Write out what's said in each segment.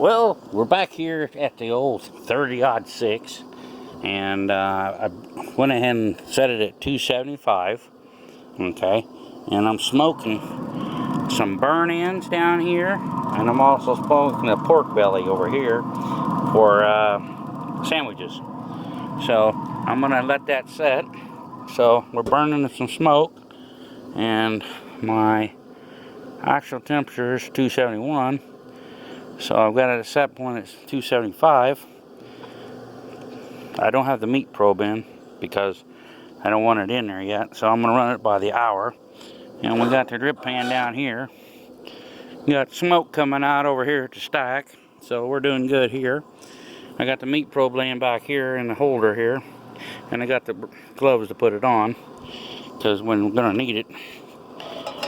Well, we're back here at the old 30-06, and I went ahead and set it at 275, okay, and I'm smoking some burn-ins down here, and I'm also smoking a pork belly over here for sandwiches. So I'm gonna let that set. So we're burning some smoke, and my actual temperature is 271. So I've got it at set point at 275. I don't have the meat probe in because I don't want it in there yet. So I'm going to run it by the hour. And we got the drip pan down here. We got smoke coming out over here to stack. So we're doing good here. I got the meat probe laying back here in the holder here. And I got the gloves to put it on, because when we're going to need it,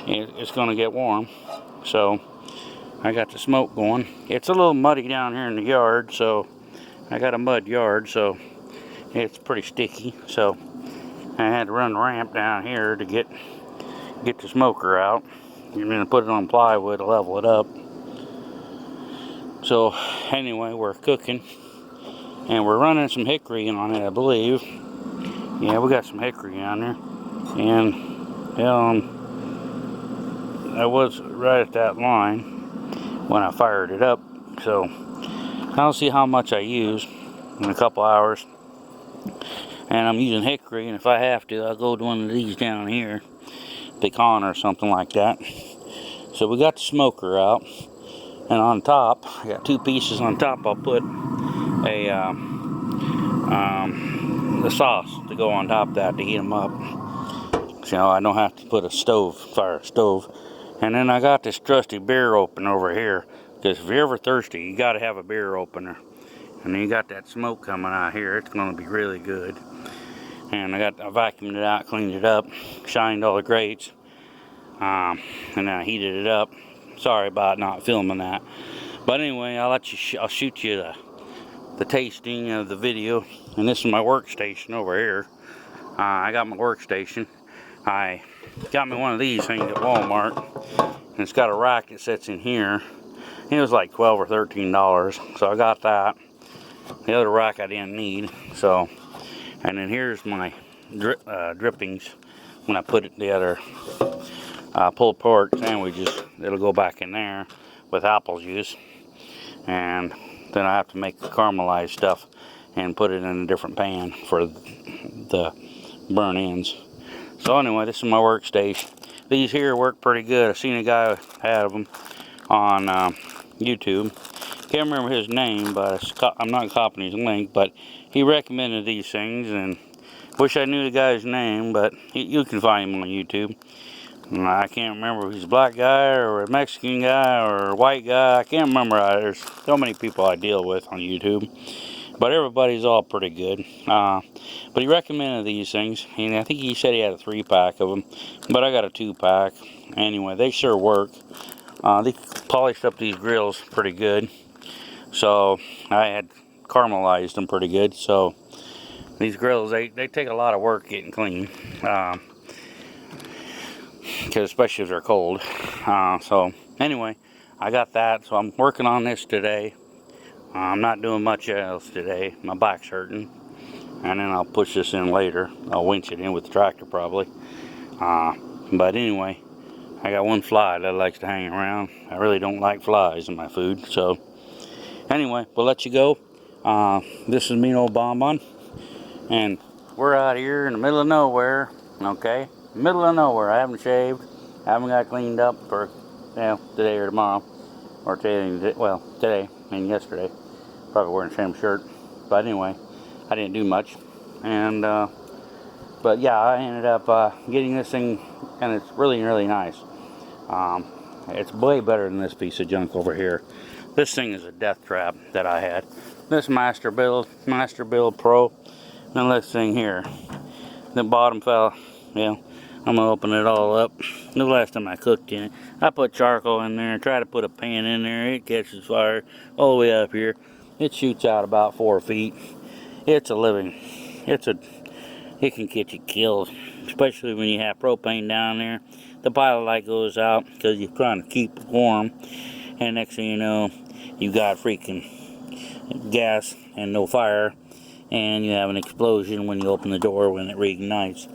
it's going to get warm. So I got the smoke going. It's a little muddy down here in the yard, so I got a mud yard, so it's pretty sticky. So I had to run the ramp down here to get the smoker out. You're gonna put it on plywood to level it up. So anyway, we're cooking, and we're running some hickory on it, I believe. Yeah, we got some hickory on there, and I was right at that line when I fired it up. So I'll see how much I use in a couple hours. And I'm using hickory, and if I have to, I'll go to one of these down here, pecan or something like that. So we got the smoker out, and on top, I got two pieces on top. I'll put the sauce to go on top of that to heat them up, so I don't have to put fire a stove. And then I got this trusty beer opener over here, because if you're ever thirsty, you got to have a beer opener. And then you got that smoke coming out here. It's going to be really good. And I vacuumed it out, cleaned it up, shined all the grates, and then I heated it up. Sorry about not filming that. But anyway, I'll shoot you the tasting of the video. And this is my workstation over here. I got my workstation. I got me one of these things at Walmart, and it's got a rack that sits in here. It was like $12 or $13, so I got that. The other rack I didn't need. So, and then here's my drippings. When I put it the other pulled pork sandwiches, it'll go back in there with apple juice, and then I have to make the caramelized stuff and put it in a different pan for the burn ends. So anyway, this is my workstation. These here work pretty good. I've seen a guy had them on YouTube. Can't remember his name, but I'm not copying his link, but he recommended these things, and wish I knew the guy's name, but you can find him on YouTube. I can't remember if he's a black guy or a Mexican guy or a white guy. I can't remember. There's so many people I deal with on YouTube, but everybody's all pretty good. But he recommended these things, and I think he said he had a 3-pack of them, but I got a 2-pack. Anyway, they sure work. They polished up these grills pretty good, so I had caramelized them pretty good. So these grills, they take a lot of work getting clean, because especially if they're cold. So anyway, I got that, so I'm working on this today. I'm not doing much else today. My back's hurting, and then I'll push this in later. I'll winch it in with the tractor probably. But anyway, I got one fly that likes to hang around. I really don't like flies in my food. So anyway, we'll let you go. This is Mean Old Bonbon, and we're out here in the middle of nowhere. Okay, middle of nowhere. I haven't shaved. I haven't got cleaned up for today or tomorrow, or today. Well, today and yesterday. Probably wearing the same shirt. But anyway, I didn't do much, and but yeah, I ended up getting this thing, and it's really, really nice. It's way better than this piece of junk over here. This thing is a death trap that I had. This Master Build Pro, and this thing here. The bottom fell. Yeah, I'm gonna open it all up. The last time I cooked in it, I put charcoal in there, try to put a pan in there. It catches fire all the way up here. It shoots out about 4 feet. It can get you killed, especially when you have propane down there. The pilot light goes out because you're trying to keep it warm, and next thing you know, you got freaking gas and no fire, and you have an explosion when you open the door when it reignites.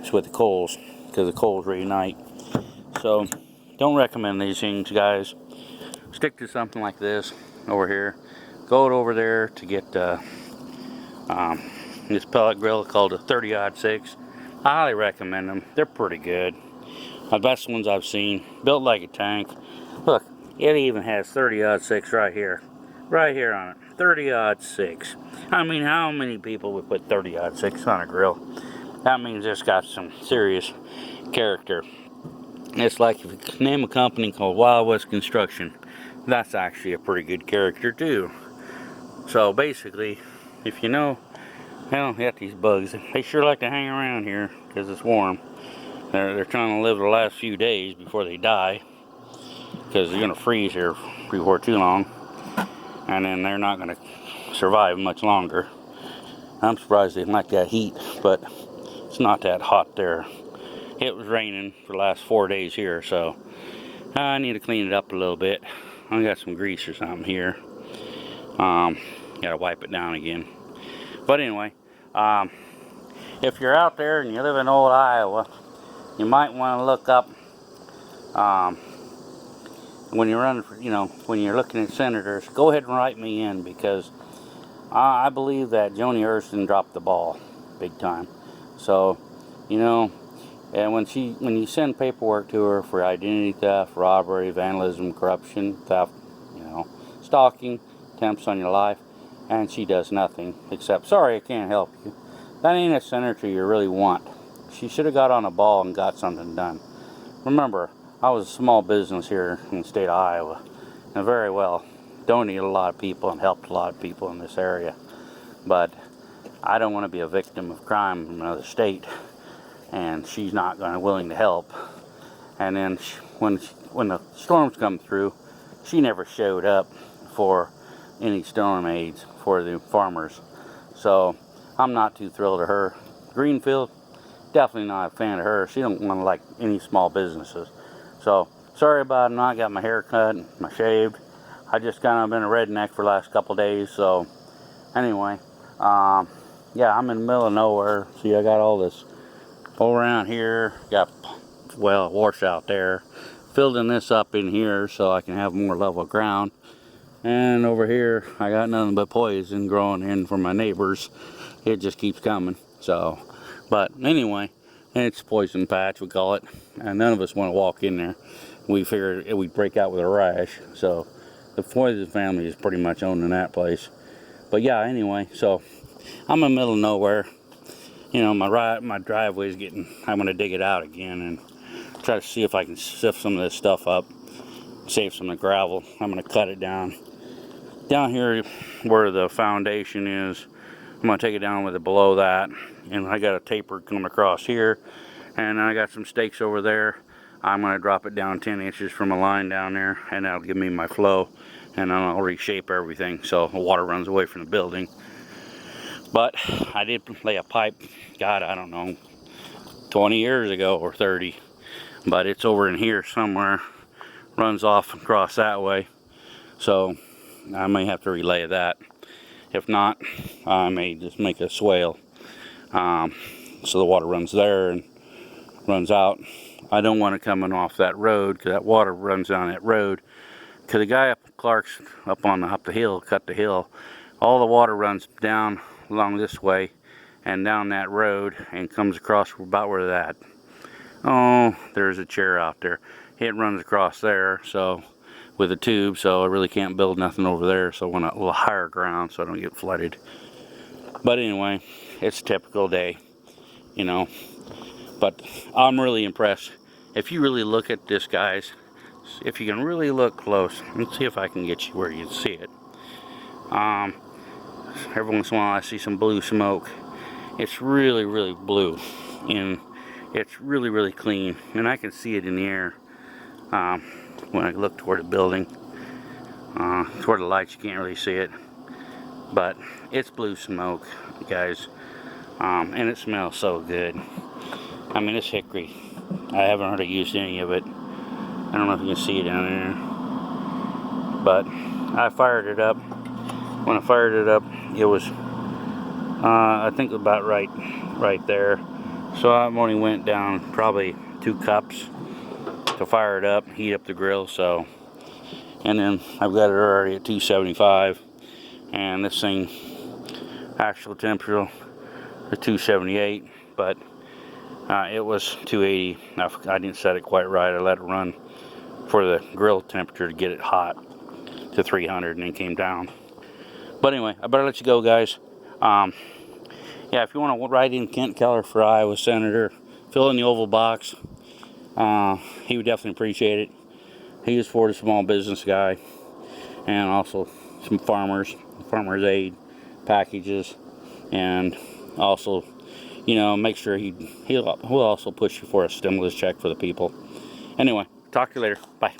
It's with the coals, because the coals reignite. So don't recommend these things, guys. Stick to something like this over here. Go over there to get this pellet grill called a 30-06. I highly recommend them. They're pretty good. The best ones I've seen. Built like a tank. Look, it even has 30-06 right here. Right here on it. 30-06. I mean, how many people would put 30-06 on a grill? That means it's got some serious character. It's like if you name a company called Wild West Construction. That's actually a pretty good character too. So basically, if you know, well, you got these bugs. They sure like to hang around here because it's warm. They're trying to live the last few days before they die, because they're going to freeze here before too long, and then they're not going to survive much longer. I'm surprised they like that heat, but it's not that hot there. It was raining for the last 4 days here, so I need to clean it up a little bit. I got some grease or something here. Gotta wipe it down again. But anyway, if you're out there and you live in old Iowa, you might want to look up, when you're running for, when you're looking at senators, go ahead and write me in, because I believe that Joni Ernst dropped the ball big time. So, and when you send paperwork to her for identity theft, robbery, vandalism, corruption, theft, stalking, attempts on your life, and she does nothing except, sorry, I can't help you. That ain't a senator you really want. She should have got on a ball and got something done. Remember, I was a small business here in the state of Iowa, and very well donated a lot of people and helped a lot of people in this area. But I don't want to be a victim of crime in another state, and she's not willing to help. And then when the storms come through, she never showed up for any storm aids for the farmers. So I'm not too thrilled to her. Greenfield, definitely not a fan of her. She don't want to like any small businesses. So sorry about it. I got my hair cut, my shaved. I just kind of been a redneck for the last couple days. So anyway, yeah, I'm in the middle of nowhere. See, I got all this all around here. Got, well, a washout there. Filling this up in here so I can have more level ground. And over here, I got nothing but poison growing in from my neighbors. It just keeps coming. So, but anyway, it's poison patch, we call it. And none of us want to walk in there. We figured we'd break out with a rash. So the poison family is pretty much owning that place. But yeah, anyway, so I'm in the middle of nowhere. My driveway's I'm going to dig it out again and try to see if I can sift some of this stuff up, save some of the gravel. I'm going to cut it down. Down here where the foundation is, I'm going to take it down with it below that. And I got a taper coming across here. And I got some stakes over there. I'm going to drop it down 10 inches from a line down there. And that'll give me my flow. And then I'll reshape everything so the water runs away from the building. But I did lay a pipe, God, I don't know, 20 years ago or 30. But it's over in here somewhere. Runs off across that way. So I may have to relay that. If not, I may just make a swale. So the water runs there and runs out. I don't want it coming off that road, because that water runs down that road. Because the guy up Clark's up the hill, cut the hill. All the water runs down along this way and down that road and comes across about where that. Oh, there's a chair out there. It runs across there, so with a tube, so I really can't build nothing over there. So I want a little higher ground so I don't get flooded. But anyway, it's a typical day, But I'm really impressed. If you really look at this, guys, if you can really look close, let's see if I can get you where you can see it. Every once in a while I see some blue smoke. It's really, really blue, and it's really, really clean, and I can see it in the air when I look toward the building. Toward the lights you can't really see it, but it's blue smoke, guys, and it smells so good. I mean, it's hickory. I haven't hardly used any of it. I don't know if you can see it down there, but I fired it up. When I fired it up, it was I think about right there. So I only went down probably 2 cups to fire it up, heat up the grill. So, and then I've got it already at 275, and this thing actual temperature is 278, but it was 280. I didn't set it quite right. I let it run for the grill temperature to get it hot to 300, and then came down. But anyway, I better let you go, guys. Yeah, if you want to write in Kent Keller for Iowa Senator, fill in the oval box. He would definitely appreciate it. He is for the small business guy, and also some farmers aid packages, and also, you know, make sure he'll also push you for a stimulus check for the people. Anyway, talk to you later. Bye.